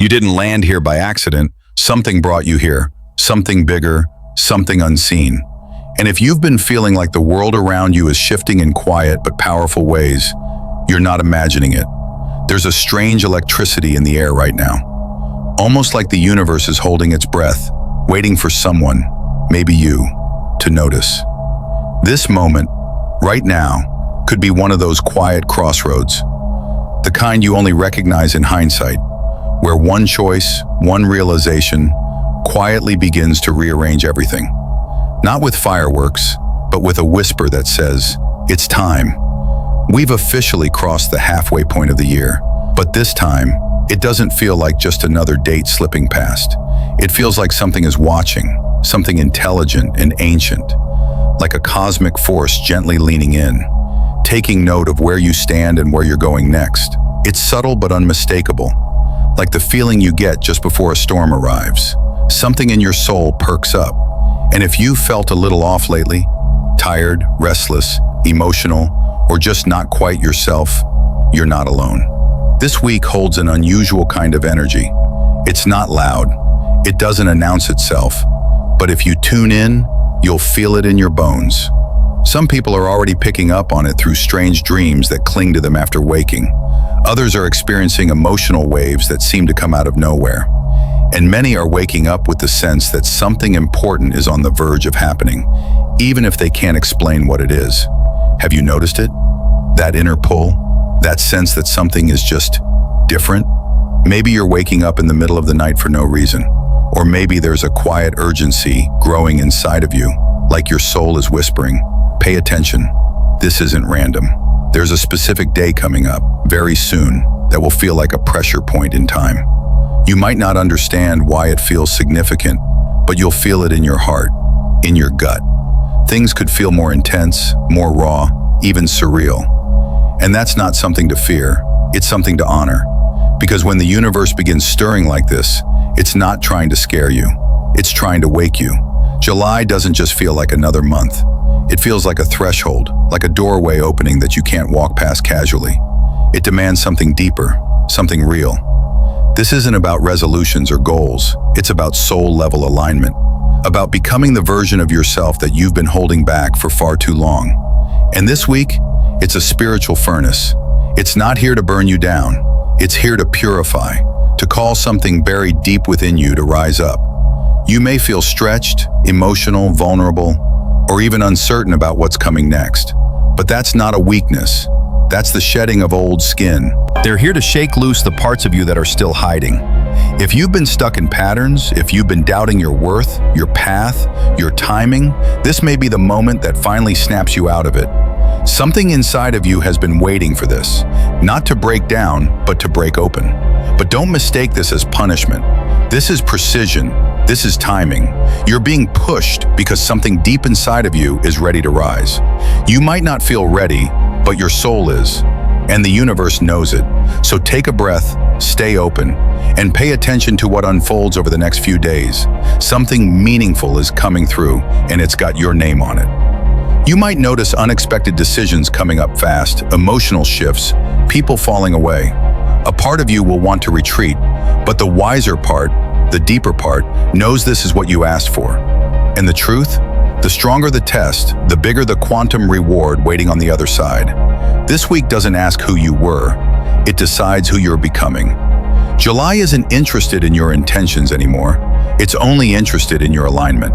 You didn't land here by accident. Something brought you here. Something bigger, something unseen. And if you've been feeling like the world around you is shifting in quiet but powerful ways, you're not imagining it. There's a strange electricity in the air right now. Almost like the universe is holding its breath, waiting for someone, maybe you, to notice. This moment, right now, could be one of those quiet crossroads. The kind you only recognize in hindsight, where one choice, one realization, quietly begins to rearrange everything. Not with fireworks, but with a whisper that says, "It's time." We've officially crossed the halfway point of the year, but this time, it doesn't feel like just another date slipping past. It feels like something is watching, something intelligent and ancient, like a cosmic force gently leaning in, taking note of where you stand and where you're going next. It's subtle but unmistakable, like the feeling you get just before a storm arrives. Something in your soul perks up. And if you've felt a little off lately, tired, restless, emotional, or just not quite yourself, you're not alone. This week holds an unusual kind of energy. It's not loud. It doesn't announce itself. But if you tune in, you'll feel it in your bones. Some people are already picking up on it through strange dreams that cling to them after waking. Others are experiencing emotional waves that seem to come out of nowhere. And many are waking up with the sense that something important is on the verge of happening, even if they can't explain what it is. Have you noticed it? That inner pull? That sense that something is just different? Maybe you're waking up in the middle of the night for no reason. Or maybe there's a quiet urgency growing inside of you, like your soul is whispering, "Pay attention. This isn't random." There's a specific day coming up, very soon, that will feel like a pressure point in time. You might not understand why it feels significant, but you'll feel it in your heart, in your gut. Things could feel more intense, more raw, even surreal. And that's not something to fear, it's something to honor. Because when the universe begins stirring like this, it's not trying to scare you, it's trying to wake you. July doesn't just feel like another month. It feels like a threshold, like a doorway opening that you can't walk past casually. It demands something deeper, something real. This isn't about resolutions or goals, it's about soul-level alignment, about becoming the version of yourself that you've been holding back for far too long. And this week, it's a spiritual furnace. It's not here to burn you down, it's here to purify, to call something buried deep within you to rise up. You may feel stretched, emotional, vulnerable, or even uncertain about what's coming next. But that's not a weakness. That's the shedding of old skin. They're here to shake loose the parts of you that are still hiding. If you've been stuck in patterns, if you've been doubting your worth, your path, your timing, this may be the moment that finally snaps you out of it. Something inside of you has been waiting for this, not to break down, but to break open. But don't mistake this as punishment. This is precision. This is timing. You're being pushed because something deep inside of you is ready to rise. You might not feel ready, but your soul is, and the universe knows it. So take a breath, stay open, and pay attention to what unfolds over the next few days. Something meaningful is coming through, and it's got your name on it. You might notice unexpected decisions coming up fast, emotional shifts, people falling away. A part of you will want to retreat, but the wiser part, the deeper part, knows this is what you asked for. And the truth? The stronger the test, the bigger the quantum reward waiting on the other side. This week doesn't ask who you were, it decides who you're becoming. July isn't interested in your intentions anymore, it's only interested in your alignment.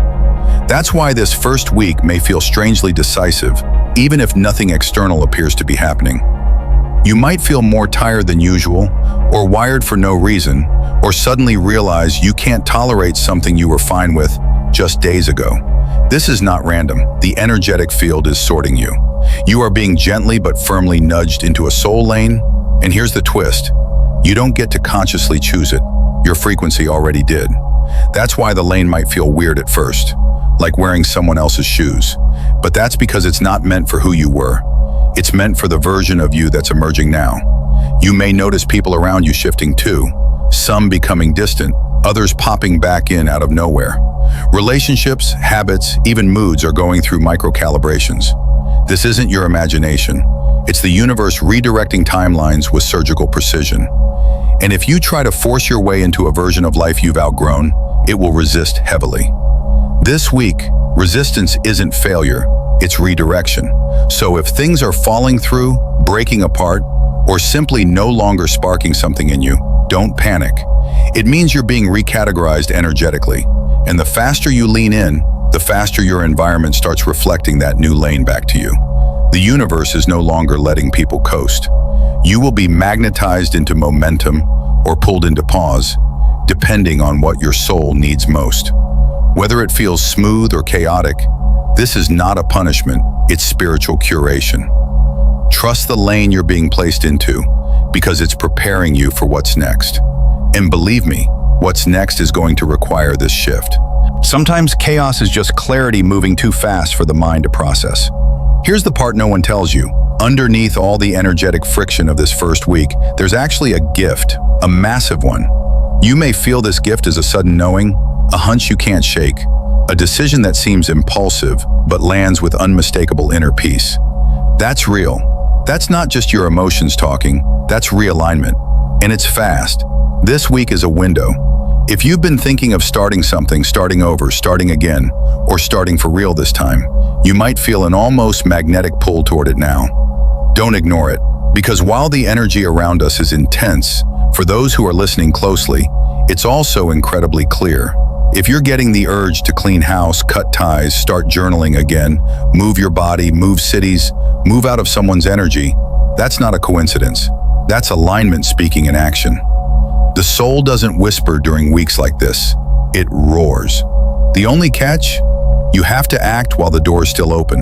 That's why this first week may feel strangely decisive, even if nothing external appears to be happening. You might feel more tired than usual, or wired for no reason, or suddenly realize you can't tolerate something you were fine with just days ago. This is not random. The energetic field is sorting you. You are being gently but firmly nudged into a soul lane, and here's the twist. You don't get to consciously choose it. Your frequency already did. That's why the lane might feel weird at first, like wearing someone else's shoes. But that's because it's not meant for who you were. It's meant for the version of you that's emerging now. You may notice people around you shifting too, some becoming distant, others popping back in out of nowhere. Relationships, habits, even moods are going through micro-calibrations. This isn't your imagination. It's the universe redirecting timelines with surgical precision. And if you try to force your way into a version of life you've outgrown, it will resist heavily. This week, resistance isn't failure, it's redirection. So if things are falling through, breaking apart, or simply no longer sparking something in you, don't panic. It means you're being recategorized energetically. And the faster you lean in, the faster your environment starts reflecting that new lane back to you. The universe is no longer letting people coast. You will be magnetized into momentum or pulled into pause, depending on what your soul needs most. Whether it feels smooth or chaotic, this is not a punishment, it's spiritual curation. Trust the lane you're being placed into, because it's preparing you for what's next. And believe me, what's next is going to require this shift. Sometimes chaos is just clarity moving too fast for the mind to process. Here's the part no one tells you. Underneath all the energetic friction of this first week, there's actually a gift, a massive one. You may feel this gift as a sudden knowing, a hunch you can't shake, a decision that seems impulsive but lands with unmistakable inner peace. That's real. That's not just your emotions talking, that's realignment. And it's fast. This week is a window. If you've been thinking of starting something, starting over, starting again, or starting for real this time, you might feel an almost magnetic pull toward it now. Don't ignore it, because while the energy around us is intense, for those who are listening closely, it's also incredibly clear. If you're getting the urge to clean house, cut ties, start journaling again, move your body, move cities, move out of someone's energy, that's not a coincidence. That's alignment speaking in action. The soul doesn't whisper during weeks like this. It roars. The only catch? You have to act while the door is still open.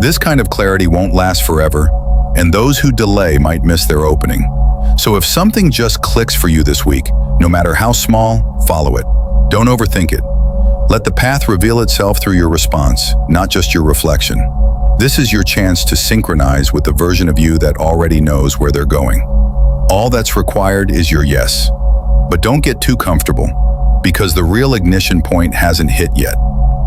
This kind of clarity won't last forever, and those who delay might miss their opening. So if something just clicks for you this week, no matter how small, follow it. Don't overthink it. Let the path reveal itself through your response, not just your reflection. This is your chance to synchronize with the version of you that already knows where they're going. All that's required is your yes. But don't get too comfortable, because the real ignition point hasn't hit yet.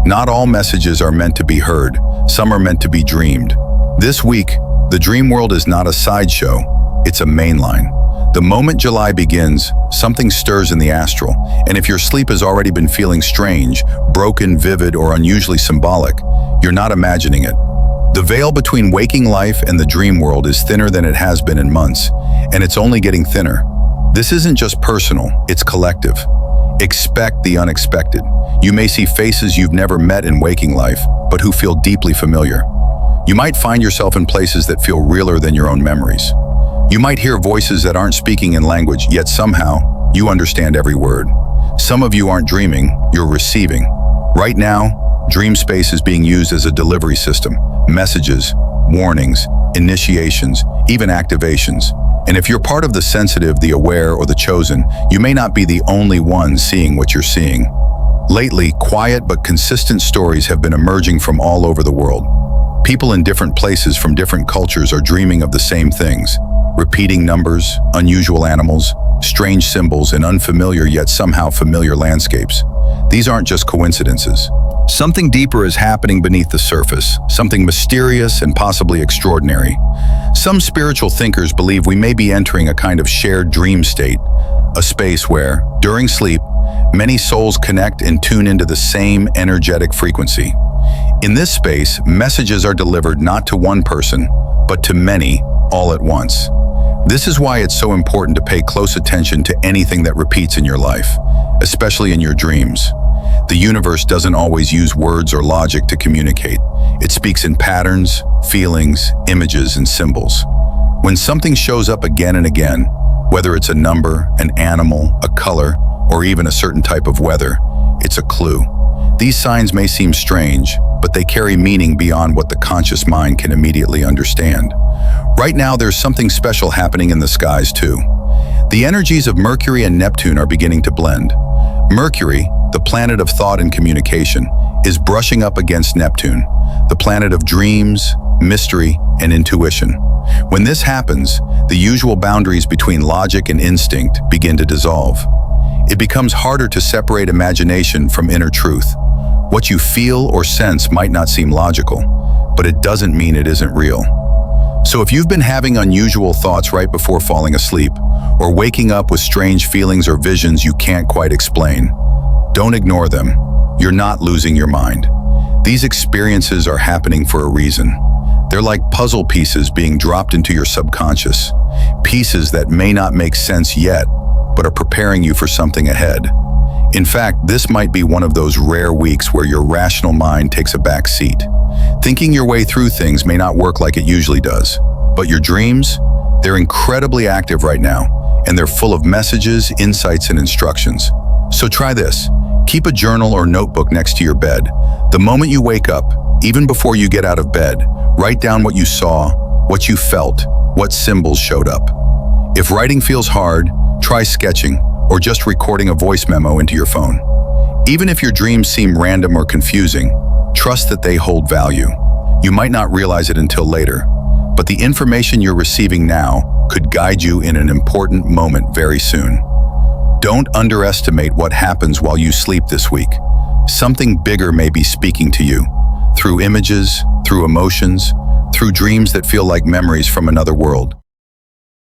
Not all messages are meant to be heard. Some are meant to be dreamed. This week, the dream world is not a sideshow, it's a mainline. The moment July begins, something stirs in the astral, and if your sleep has already been feeling strange, broken, vivid, or unusually symbolic, you're not imagining it. The veil between waking life and the dream world is thinner than it has been in months, and it's only getting thinner. This isn't just personal, it's collective. Expect the unexpected. You may see faces you've never met in waking life, but who feel deeply familiar. You might find yourself in places that feel realer than your own memories. You might hear voices that aren't speaking in language, yet somehow, you understand every word. Some of you aren't dreaming, you're receiving. Right now, dream space is being used as a delivery system. Messages, warnings, initiations, even activations. And if you're part of the sensitive, the aware, or the chosen, you may not be the only one seeing what you're seeing. Lately, quiet but consistent stories have been emerging from all over the world. People in different places from different cultures are dreaming of the same things. Repeating numbers, unusual animals, strange symbols, and unfamiliar yet somehow familiar landscapes. These aren't just coincidences. Something deeper is happening beneath the surface, something mysterious and possibly extraordinary. Some spiritual thinkers believe we may be entering a kind of shared dream state, a space where, during sleep, many souls connect and tune into the same energetic frequency. In this space, messages are delivered not to one person, but to many, all at once. This is why it's so important to pay close attention to anything that repeats in your life, especially in your dreams. The universe doesn't always use words or logic to communicate. It speaks in patterns, feelings, images, and symbols. When something shows up again and again, whether it's a number, an animal, a color, or even a certain type of weather, it's a clue. These signs may seem strange, but they carry meaning beyond what the conscious mind can immediately understand. Right now, there's something special happening in the skies too. The energies of Mercury and Neptune are beginning to blend. Mercury, the planet of thought and communication, is brushing up against Neptune, the planet of dreams, mystery, and intuition. When this happens, the usual boundaries between logic and instinct begin to dissolve. It becomes harder to separate imagination from inner truth. What you feel or sense might not seem logical, but it doesn't mean it isn't real. So if you've been having unusual thoughts right before falling asleep, or waking up with strange feelings or visions you can't quite explain, don't ignore them. You're not losing your mind. These experiences are happening for a reason. They're like puzzle pieces being dropped into your subconscious, pieces that may not make sense yet, but are preparing you for something ahead. In fact, this might be one of those rare weeks where your rational mind takes a back seat. Thinking your way through things may not work like it usually does, but your dreams, they're incredibly active right now, and they're full of messages, insights, and instructions. So try this. Keep a journal or notebook next to your bed. The moment you wake up, even before you get out of bed, write down what you saw, what you felt, what symbols showed up. If writing feels hard, try sketching or just recording a voice memo into your phone. Even if your dreams seem random or confusing, trust that they hold value. You might not realize it until later, but the information you're receiving now could guide you in an important moment very soon. Don't underestimate what happens while you sleep this week. Something bigger may be speaking to you, through images, through emotions, through dreams that feel like memories from another world.